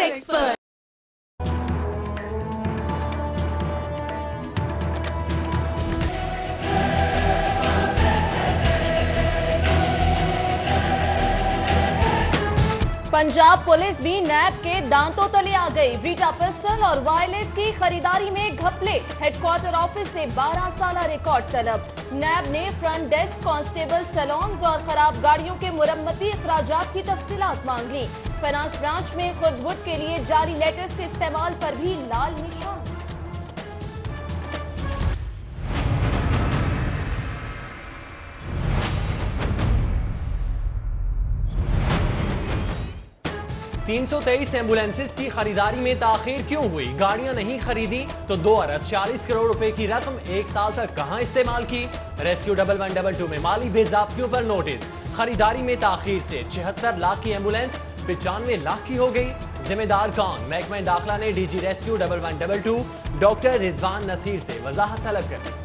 expert. Punjab police भी नैब के दांतों तले आ गई। वीटा पिस्टल और वायरलेस की खरीदारी में घपले। हेडक्वार्टर ऑफिस से 12 साल रिकॉर्ड तलब। नैब ने फ्रंट डेस्क, कांस्टेबल, सैलून्स और खराब गाड़ियों के मुरम्मती अखराजात की तफसीलात मांग ली। फाइनेंस ब्रांच में खुर्द-बुर्द के लिए जारी लेटर्स के इस्तेमाल पर भी लाल निशान। $323 एम्बुलेंसेस की खरीदारी में ताखीर क्यों हुई? गाड़ियां नहीं खरीदी तो 2 अरब 40 करोड़ रुपए की रकम एक साल तक कहां इस्तेमाल की? रेस्क्यू 1122 में माली बेज़ाब्तियों पर नोटिस। खरीदारी में ताखीर से 76 लाख की एम्बुलेंस 95 लाख की हो गई। जिम्मेदार कौन? महकमा दाखिला ने DG rescue 1122 doctor Rizwan Naseer से वजाहत तलब कर दी।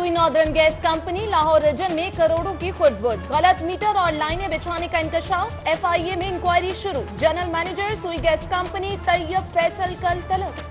Northern gas company Lahore region में करोड़ों की खुर्द-बुर्द। गलत मीटर और लाइनें बिछाने का इंकशाफ। एफआईए में इंक्वायरी शुरू। जनरल मैनेजर सुई गैस कंपनी तैयब फैसल कल तलब।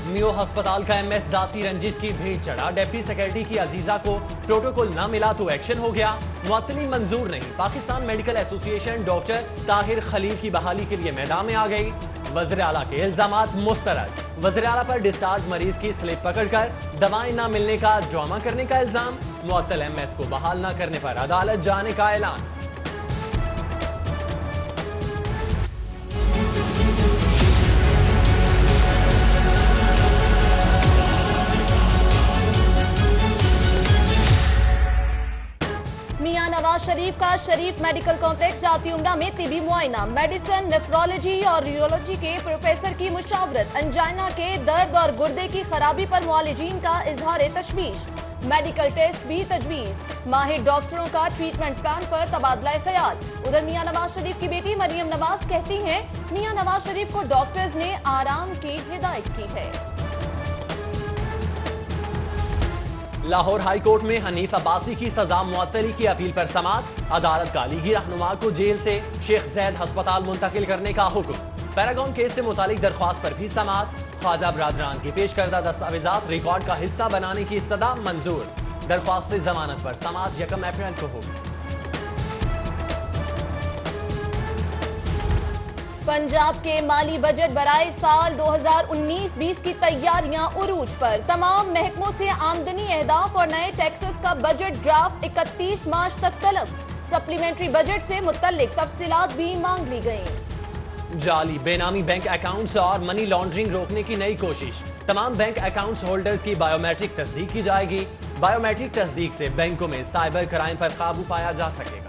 मियो अस्पताल का एमएस जाती रंजिश की भीड़ चढ़ा। डिप्टी सेक्रेटरी की अजीजा को प्रोटोकॉल न मिला तो एक्शन हो गया। मुअत्तली मंजूर नहीं। Pakistan medical association doctor Tahir Khalil की बहाली के लिए मैदान में आ गई। वज़ीर आला के इल्जामात मुस्तरद। वज़ीर आला पर डिस्चार्ज मरीज की स्लिप पकड़कर दवाएं न मिलने का ड्रामा करने का इल्जाम। मुअत्तल एमएस को बहाल न करने पर अदालत जाने का ऐलान। नवाज शरीफ का शरीफ मेडिकल कॉम्प्लेक्स जाती उम्रा में तिबी मुआयना। मेडिसिन, नेफ्रोलॉजी और यूरोलॉजी के प्रोफेसर की मुशावरत। अंजाइना के दर्द और गुर्दे की खराबी पर मुआलिजीन का इजहार तशवीश। मेडिकल टेस्ट भी तजवीज। माहिर डॉक्टरों का ट्रीटमेंट प्लान पर तबादला ख्याल। उधर मियां नवाज शरीफ की बेटी मरियम नवाज कहती हैं, मियां नवाज शरीफ को डॉक्टर्स ने आराम की हिदायत की है। लाहौर हाई कोर्ट में हनीफ अब्बासी की सजा मुअत्तली की अपील पर समाअत। अदालत का लीगी रहनुमा को जेल से शेख जैद अस्पताल मुंतकिल करने का हुक्म। पैरागॉन केस से मुतालिक दरख्वास्त पर भी समाअत। ख्वाजा बरादरान की पेश करदा दस्तावेजात रिकॉर्ड का हिस्सा बनाने की सदा मंजूर। दरख्वास्त से जमानत पर समाअत 1 अप्रैल को होगी। पंजाब के माली बजट बराए साल 2019-20 की तैयारियां उरूज पर। तमाम महकमों से आमदनी अहदाफ और नए टैक्सेस का बजट ड्राफ्ट 31 मार्च तक तलब। सप्लीमेंट्री बजट से मुतल्लिक तफसीलात भी मांग ली गई। जाली बेनामी बैंक अकाउंट्स और मनी लॉन्ड्रिंग रोकने की नई कोशिश। तमाम बैंक अकाउंट्स होल्डर्स की बायोमेट्रिक तस्दीक की जाएगी। बायोमेट्रिक तस्दीक से बैंकों में साइबर क्राइम पर काबू पाया जा सकेगा।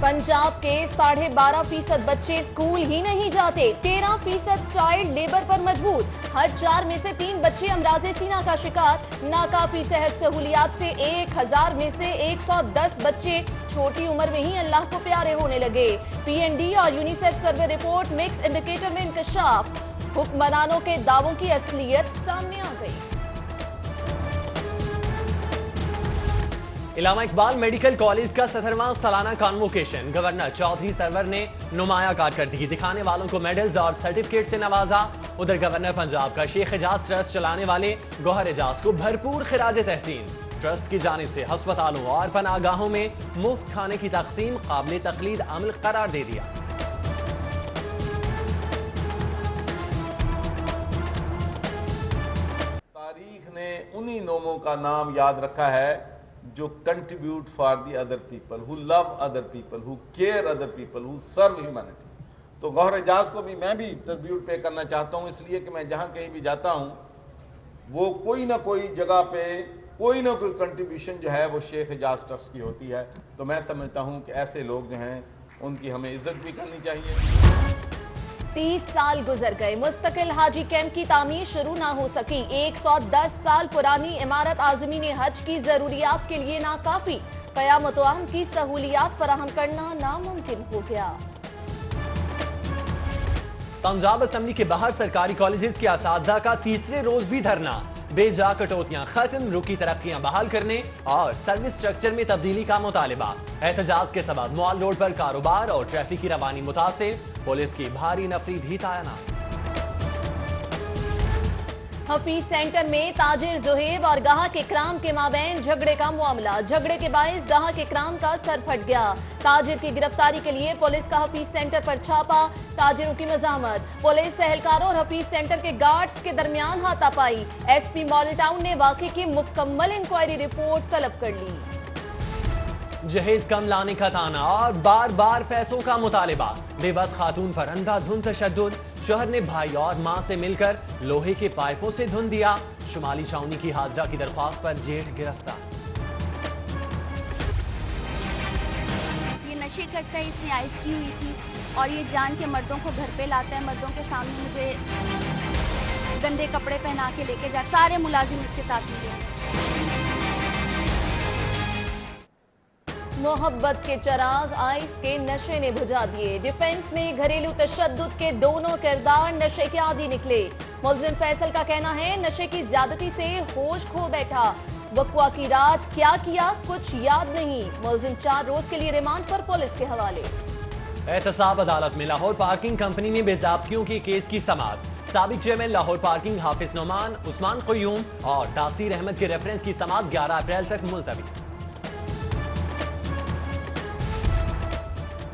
पंजाब के 12.5% बच्चे स्कूल ही नहीं जाते। 13% चाइल्ड लेबर पर मजबूर। हर 4 में से 3 बच्चे अमराज़े सीना का शिकार। नाकाफी सेहत सहूलियात से 1000 में से 110 बच्चे छोटी उम्र में ही अल्लाह को प्यारे होने लगे। पीएनडी और UNICEF survey report mix indicator में इंकशाफ। हुक्मरानों के दावों की असलियत सामने आ गई। इलामा इकबाल मेडिकल कॉलेज का 17वां सालाना कॉन्वोकेशन। गवर्नर चौधरी सरवर ने नुमाया कारकर्दगी दिखाने वालों को मेडल्स और सर्टिफिकेट से नवाजा। उधर गवर्नर पंजाब का शेख एजाज ट्रस्ट चलाने वाले गौहर एजाज को भरपूर खिराज तहसीन। ट्रस्ट की जानिब से अस्पतालों और पनाहगाहों में मुफ्त खाने की तकसीम काबिल तकलीद अमल करार दे दिया। तारीख ने उन्हीं नोमों का नाम याद रखा है जो contribute for the other people, who love other people, who care other people, who serve humanity. तो गौहर एजाज को भी मैं भी ट्रिब्यूट पे करना चाहता हूँ, इसलिए कि मैं जहाँ कहीं भी जाता हूँ वो कोई ना कोई जगह पे कोई ना कोई कंट्रीब्यूशन जो है वो शेख एजाज ट्रस्ट की होती है। तो मैं समझता हूँ कि ऐसे लोग जो हैं उनकी हमें इज्जत भी करनी चाहिए। 30 साल गुजर गए, मुस्तकिल हाजी कैंप की तामीर शुरू ना हो सकी। 110 साल पुरानी इमारत आज़मीन हज की जरूरियात के लिए नाकाफी। क़यामत आम की सहूलियात फराहम करना नामुमकिन हो गया। पंजाब असेंबली के बाहर सरकारी कॉलेजेस के असातिज़ा का तीसरे रोज भी धरना। बेजा कटौतियां खत्म, रुकी तरक्कियां बहाल करने और सर्विस स्ट्रक्चर में तब्दीली का मुतालिबा। एहतजाज के सबब मॉल रोड पर कारोबार और ट्रैफिक की रवानी मुतासिर, पुलिस की भारी नफरी भी तैनात। हफीज सेंटर में ताजिर जुहेब और गाहक इकराम के माबैन झगड़े का मामला। झगड़े के बाइस गाहक इकराम का सर फट गया। ताजिर की गिरफ्तारी के लिए पुलिस का हफीज सेंटर पर छापा। ताजिरों की मजामत, पुलिस एहलकारों और हफीज सेंटर के गार्ड्स के दरमियान हाथापाई। एसपी मॉडल टाउन ने वाकई की मुकम्मल इंक्वायरी रिपोर्ट तलब कर ली। जहेज कम लाने का ताना और बार बार पैसों का मुतालिबा। बेबस खातून पर अंधाधुंध तशद्दुद, शोहर ने भाई और मां से मिलकर लोहे के पाइपों से धुन दिया। शुमाली छावनी की हाजरा की दरख्वास्त पर जेठ गिरफ्तार। ये नशे करता है, इसने आइस की हुई थी और ये जान के मर्दों को घर पे लाता है। मर्दों के सामने मुझे गंदे कपड़े पहना के लेके जा, सारे मुलाजिम इसके साथ मिले हैं। मोहब्बत के चिराग आइस के नशे ने बुझा दिए। डिफेंस में घरेलू तशद्दुद के दोनों किरदार नशे के आदी निकले। मुलजिम फैसल का कहना है नशे की ज्यादती से होश खो बैठा। वकवा की रात क्या किया कुछ याद नहीं। मुलजिम 4 रोज के लिए रिमांड पर पुलिस के हवाले। एहतसाब अदालत में लाहौर पार्किंग कंपनी में बेज़ाब्तियों के केस की समाअत। साबिक चेयरमैन लाहौर पार्किंग हाफिज नोमान, उस्मान क़य्यूम और तासीर अहमद के रेफरेंस की समाअत 11 अप्रैल तक मुलतवी।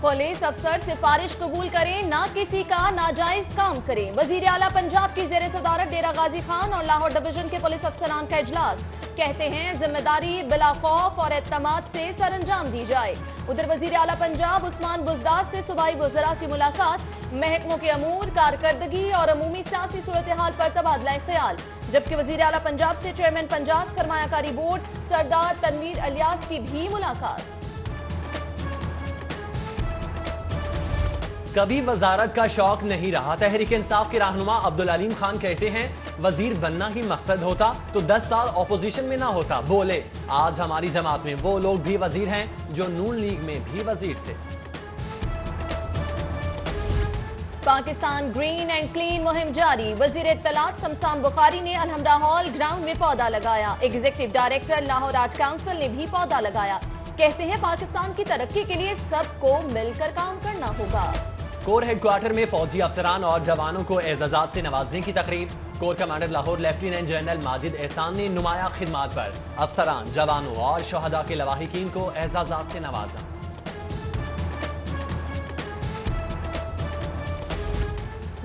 पुलिस अफसर सिफारिश कबूल करें, ना किसी का नाजायज काम करें। वजीर आला पंजाब की ज़ेर सदारत डेरा गाजी खान और लाहौर डिवीजन के पुलिस अफसरान का इजलास। कहते हैं जिम्मेदारी बिला खौफ और एतमाद से सर अंजाम दी जाए। उधर वजीर आला पंजाब उस्मान बुज़दार से सूबाई वज़रा की मुलाकात। महकमों के अमूर, कारकर्दगी और अमूमी सियासी सूरत हाल पर तबादला ख्याल। जबकि वजीर आला पंजाब से चेयरमैन पंजाब सरमायाकारी बोर्ड सरदार तनवीर अलियास की भी मुलाकात। कभी वजारत का शौक नहीं रहा। तहरीक इंसाफ के रहनुमा अब्दुल अलीम खान कहते हैं वजीर बनना ही मकसद होता तो 10 साल ऑपोजिशन में ना होता। बोले आज हमारी जमात में वो लोग भी वजीर हैं जो नून लीग में भी वजीर थे। पाकिस्तान ग्रीन एंड क्लीन मुहिम जारी। वजीर इत्तलात शमशान बुखारी ने अलहमरा हॉल ग्राउंड में पौधा लगाया। Executive director Lahore art council ने भी पौधा लगाया। कहते हैं पाकिस्तान की तरक्की के लिए सबको मिलकर काम करना होगा। कोर हेडक्वार्टर में फौजी अफसरान और जवानों को एजाजात से नवाजने की तकरीब। Core commander Lahore lieutenant general Majid एहसान ने नुमाया खिदमात पर अफसरान, जवानों और शहदा के लवाहिकीन को एजाजात से नवाजा।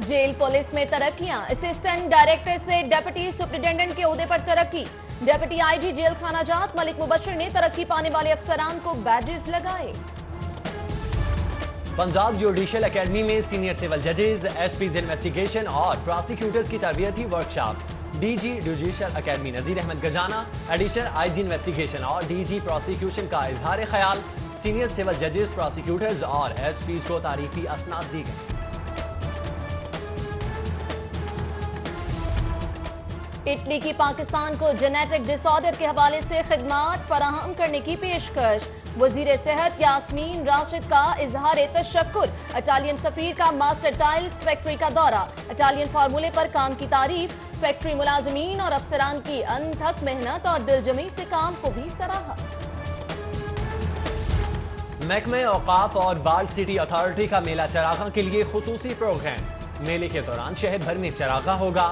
जेल पुलिस में तरक्कियां। असिस्टेंट डायरेक्टर से डिप्टी सुपरिटेंडेंट के ओहदे पर तरक्की। डिप्टी आईजी जेल खाना जात मलिक मुबशर ने तरक्की पाने वाले अफसरान को बैजेस लगाए। पंजाब जुडिशल एकेडमी में सीनियर सिविल जजेस, एसपीज इन्वेस्टिगेशन और प्रोसिक्यूटर्स की तरबियती workshop. DG judicial academy Nazir Ahmad गजाना, additional IG investigation और डीजी प्रोसिक्यूशन का इजहार ख्याल। सीनियर सिविल जजेस, प्रोसिक्यूटर्स और एसपीज को तारीफी असनाद दी गई। इटली की पाकिस्तान को जेनेटिक डिसऑर्डर के हवाले से खिदमात फराहम करने की पेशकश। वजीर सेहत यास्मीन राशिद का इजहार तशक्कुर। इटालियन सफीर का मास्टर टाइल्स फैक्ट्री का दौरा। इटालियन फार्मूले पर काम की तारीफ। फैक्ट्री मुलाजमीन और अफसरान की अनथक मेहनत और दिलजमी से काम को भी सराहा। महकमे औकाफ और वाल्ड सिटी अथॉरिटी का मेला चरागा के लिए खुसूसी प्रोग्राम। मेले के दौरान शहर भर में चरागा होगा।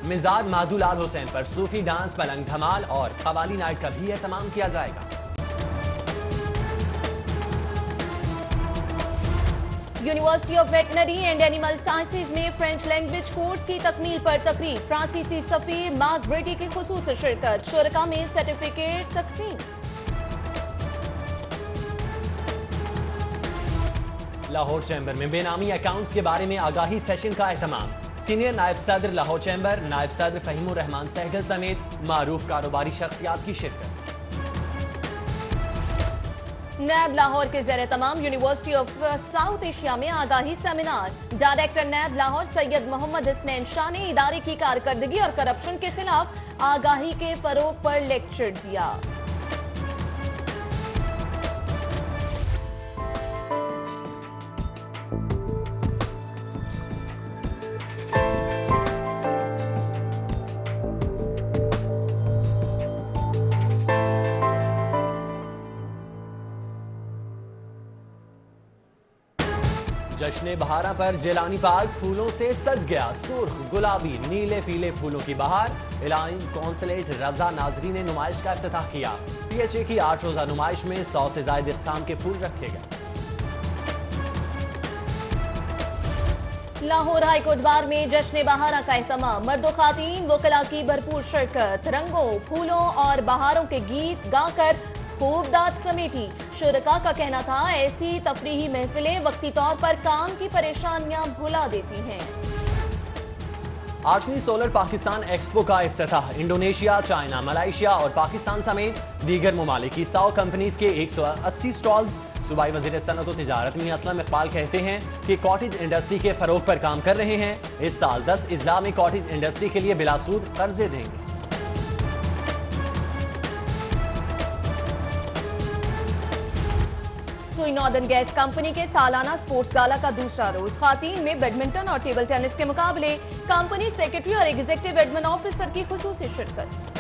मिजाज माधुलाल हुसैन पर सूफी डांस, पलंग धमाल और कवाली नाइट का भी एहतमाम किया जाएगा। University of veterinary and animal sciences में फ्रेंच लैंग्वेज कोर्स की तकमील पर तकरीब। फ्रांसीसी सफीर मार्क ब्रेटी की खुसूसी शिरकत। शुरका में सर्टिफिकेट तकसीम। लाहौर चैम्बर में बेनामी अकाउंट्स के बारे में आगाही सेशन का एहतमाम। सीनियर नायब सदर लाहौर चैम्बर, नायब सदर फहीमुर रहमान सहगल समेत मारूफ कारोबारी शख्सियात की शिरकत। नैब लाहौर के ज़ेरे तमाम यूनिवर्सिटी ऑफ साउथ एशिया में आगाही seminar. Director NAB Lahore Syed Mohammad Hasnain Shah ने इदारे की कारकर्दगी और करप्शन के खिलाफ आगाही के फरोग पर लेक्चर दिया। जश्न बहारा पर जेलानी पार्क फूलों से सज गया। सुर्ख, गुलाबी, नीले पीले फूलों की बहार। इलाही कौंसलेट रजा नाजरी ने नुमाइश का इफ्तिताह किया। PHA की 8 रोजा नुमाइश में 100 से ज्यादा इक़साम के फूल रखे गए। लाहौर हाईकोर्ट बार में जश्न बहारा का एहतमाम। मर्दो खातीन वकला की भरपूर शिरकत। रंगों, फूलों और बहारों के गीत गाकर खूब दाद समेटी। शुरका का कहना था ऐसी तफरीही महफिलें वक्ती तौर पर काम की परेशानियां भुला देती हैं। 8वीं सोलर पाकिस्तान एक्सपो का इफ्तिताह। इंडोनेशिया, चाइना, मलेशिया और पाकिस्तान समेत दीगर ममालिक की 100 कंपनीज के 180 स्टॉल्स। सूबाई वज़ीर सनअत व तिजारत मियां असलम इकबाल कहते हैं कि कॉटेज इंडस्ट्री के फरोग पर काम कर रहे हैं। इस साल 10 अजला में कॉटेज इंडस्ट्री के लिए बिलासूद कर्जे देंगे। सुई नॉर्दर्न गैस कंपनी के सालाना स्पोर्ट्स गाला का दूसरा रोज। खातीन में बैडमिंटन और टेबल टेनिस के मुकाबले। कंपनी सेक्रेटरी और एग्जीक्यूटिव एडमिन ऑफिसर की खुसूसी शिरकत।